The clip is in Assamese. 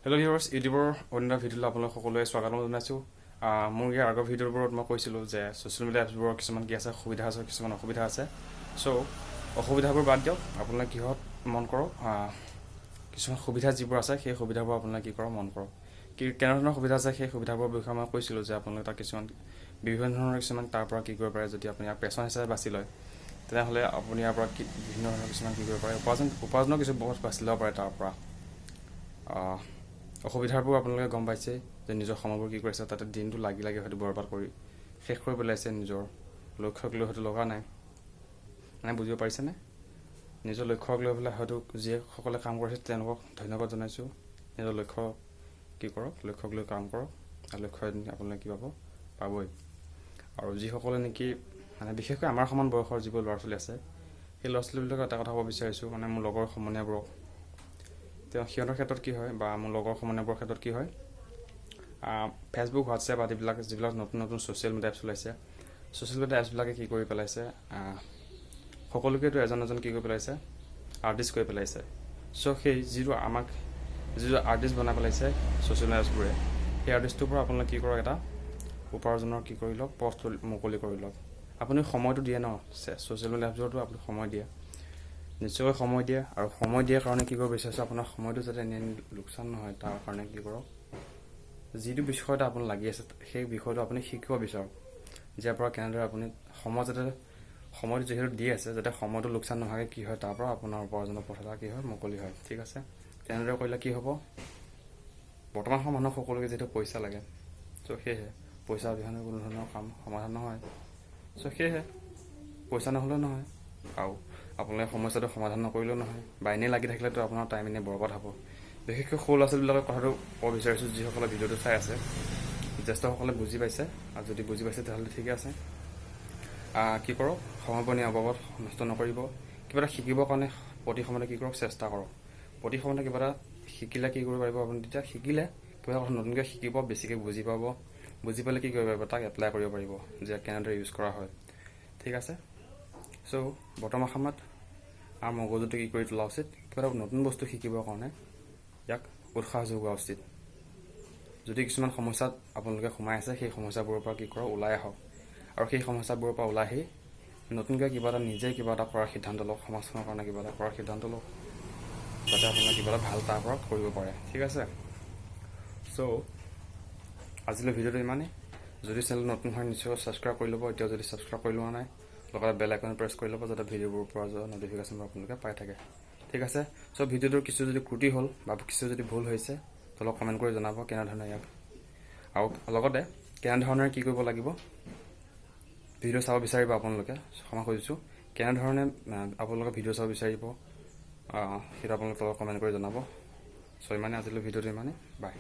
হেল্ল' ভিউৱাৰ্ছ, ইউটিউবৰ অন্য ভিডিঅ'লৈ আপোনালোক সকলোৱে স্বাগতম জনাইছোঁ। মোৰ ইয়াৰ আগৰ ভিডিঅ'বোৰত মই কৈছিলোঁ যে ছ'চিয়েল মিডিয়া এপছবোৰৰ কিছুমান কি আছে, সুবিধা আছে, কিছুমান অসুবিধা আছে। চ' অসুবিধাবোৰ বাদ দিয়ক, আপোনালোকে কিহত মন কৰক। কিছুমান সুবিধা যিবোৰ আছে সেই সুবিধাবোৰ আপোনালোকে কি কৰক মন কৰক। কেনেধৰণৰ সুবিধা আছে সেই সুবিধাবোৰৰ বিষয়ে মই কৈছিলোঁ যে আপোনালোকে তাক বিভিন্ন ধৰণৰ কিছুমান তাৰ পৰা কি কৰিব পাৰে। যদি আপুনি ইয়াক পেচন হিচাপে বাছি লয়, তেনেহ'লে আপুনি ইয়াৰ পৰা বিভিন্ন ধৰণৰ কিছুমান কি কৰিব পাৰে, উপাৰ্জনৰ কিছু বহুত বাছি ল'ব পাৰে তাৰ পৰা। অসুবিধাবোৰ আপোনালোকে গম পাইছে যে নিজৰ সময়বোৰ কি কৰিছে, তাতে দিনটো লাগি হয়তো বৰবাদ কৰি শেষ কৰি পেলাইছে। নিজৰ লক্ষ্যক লৈ হয়তো লগা নাই, মানে বুজিব পাৰিছেনে? নিজৰ লক্ষ্যক লৈ পেলাই হয়তো যিসকলে কাম কৰিছে তেওঁলোকক ধন্যবাদ জনাইছোঁ। নিজৰ লক্ষ্য কি কৰক, লক্ষ্যক লৈ কাম কৰক, আৰু লক্ষ্য এদিন আপোনালোকে কি পাবই। আৰু যিসকলে নেকি মানে বিশেষকৈ আমাৰ সমান বয়সৰ যিবোৰ ল'ৰা ছোৱালী আছে, সেই ল'ৰা ছোৱালীবিলাকক এটা কথা ক'ব বিচাৰিছোঁ, মানে মোৰ লগৰ সমনীয়াবোৰক। সিহঁতৰ ক্ষেত্ৰত কি হয়, বা মোৰ লগৰ সমনীয়াবোৰৰ ক্ষেত্ৰত কি হয়, ফেচবুক, হোৱাটছএপ আদিবিলাক যিবিলাক নতুন নতুন ছ'চিয়েল মিডিয়া এপছ ওলাইছে, ছ'চিয়েল মিডিয়া এপছবিলাকে কি কৰি পেলাইছে, সকলোকেতো এজন কি কৰি পেলাইছে, আৰ্টিষ্ট কৰি পেলাইছে। চ' সেই যিটো আৰ্টিষ্ট বনাই পেলাইছে ছ'চিয়েল মিডিয়া এপছবোৰে, সেই আৰ্টিষ্টটোৰ পৰা আপোনালোকে কি কৰক, এটা উপাৰ্জনৰ কি কৰি লওক, পথ মুকলি কৰি লওক। আপুনি সময়টো দিয়ে ন, ছ'চিয়েল মিডিয়া এপছবোৰতো আপুনি সময় দিয়ে, নিশ্চয়কৈ সময় দিয়ে। আৰু সময় দিয়াৰ কাৰণে কি কৰিব বিচাৰিছোঁ, আপোনাৰ সময়টো যাতে এনে লোকচান নহয়, তাৰ কাৰণে কি কৰক, যিটো বিষয়ত আপুনি লাগি আছে সেই বিষয়টো আপুনি শিকিব বিচাৰক। যাৰ পৰা কেনেদৰে আপুনি সময়টো যিহেতু দি আছে, যাতে সময়টো লোকচান নোহোৱাকৈ কি হয়, তাৰ পৰা আপোনাৰ উপাৰ্জনৰ পথ এটা কি হয়, মুকলি হয়। ঠিক আছে, তেনেদৰে কৰিলে কি হ'ব, বৰ্তমান সময়ত মানুহক সকলোকে যিহেতু পইচা লাগে, চ' সেয়েহে পইচা অবিহনে কোনো ধৰণৰ কাম সমাধান নহয়। চ' সেয়েহে পইচা নহ'লেও নহয়, আৰু আপোনালোকে সমস্যাটো সমাধান নকৰিলেও নহয়, বা এনেই লাগি থাকিলেতো আপোনাৰ টাইম এনেই বৰবাদ হ'ব। বিশেষকৈ সৰু ল'ৰা ছোৱালীবিলাকৰ কথাটো ক'ব বিচাৰিছোঁ, যিসকলে ভিডিঅ'টো চাই আছে। জ্যেষ্ঠসকলে বুজি পাইছে, আৰু যদি বুজি পাইছে তেতিয়াহ'লে ঠিকে আছে। কি কৰক, সময়বোৰ অবাবত নষ্ট নকৰিব। কিবা এটা শিকিবৰ কাৰণে প্ৰতি সময়তে কি কৰক, চেষ্টা কৰক। প্ৰতি সময়তে কিবা এটা শিকিলে কি কৰিব পাৰিব আপুনি, তেতিয়া শিকিলে কিবা এটা কথা নতুনকৈ শিকিব, বেছিকৈ বুজি পাব। বুজি পালে কি কৰিব পাৰিব, তাক এপ্লাই কৰিব পাৰিব যে কেনেদৰে ইউজ কৰা হয়। ঠিক আছে, চ' বৰ্তমান সময়ত আমাৰ মগজুটো কি কৰি তোলা উচিত, কিবা এটা নতুন বস্তু শিকিবৰ কাৰণে ইয়াক উৎসাহ যোগোৱা উচিত। যদি কিছুমান সমস্যাত আপোনালোকে সোমাই আছে, সেই সমস্যাবোৰৰ পৰা কি কৰক, ওলাই আহক। আৰু সেই সমস্যাবোৰৰ পৰা ওলাই আহি নতুনকৈ কিবা এটা নিজে কিবা এটা কৰাৰ সিদ্ধান্ত লওক, সমাজখনৰ কাৰণে কিবা এটা কৰাৰ সিদ্ধান্ত লওক, যাতে আপোনাৰ কিবা এটা ভাল তাৰ পৰা কৰিব পাৰে। ঠিক আছে, চ' আজিলৈ ভিডিঅ'টো ইমানেই। যদি চেনেল নতুন হয় নিশ্চয় ছাবস্ক্ৰাইব কৰি ল'ব। এতিয়াও যদি ছাবস্ক্ৰাইব কৰি লোৱা নাই, লগতে বেল আইকন প্ৰেছ কৰি ল'ব, যাতে ভিডিঅ'বোৰৰ পৰা যোৱা ন'টিফিকেশ্যনবোৰ আপোনালোকে পাই থাকে। ঠিক আছে, চ' ভিডিঅ'টোৰ কিছু যদি ত্ৰুটি হ'ল বা কিছু যদি ভুল হৈছে, তলত কমেণ্ট কৰি জনাব কেনেধৰণে ইয়াক, আৰু লগতে কেনেধৰণে কি কৰিব লাগিব, ভিডিঅ' চাব বিচাৰিব আপোনালোকে। ক্ষমা খুজিছোঁ, কেনেধৰণে আপোনালোকে ভিডিঅ' চাব বিচাৰিব, সেইটো আপোনালোকে তলত কমেণ্ট কৰি জনাব। চ' ইমানে, আজিলৈ ভিডিঅ'টো ইমানেই, বাই।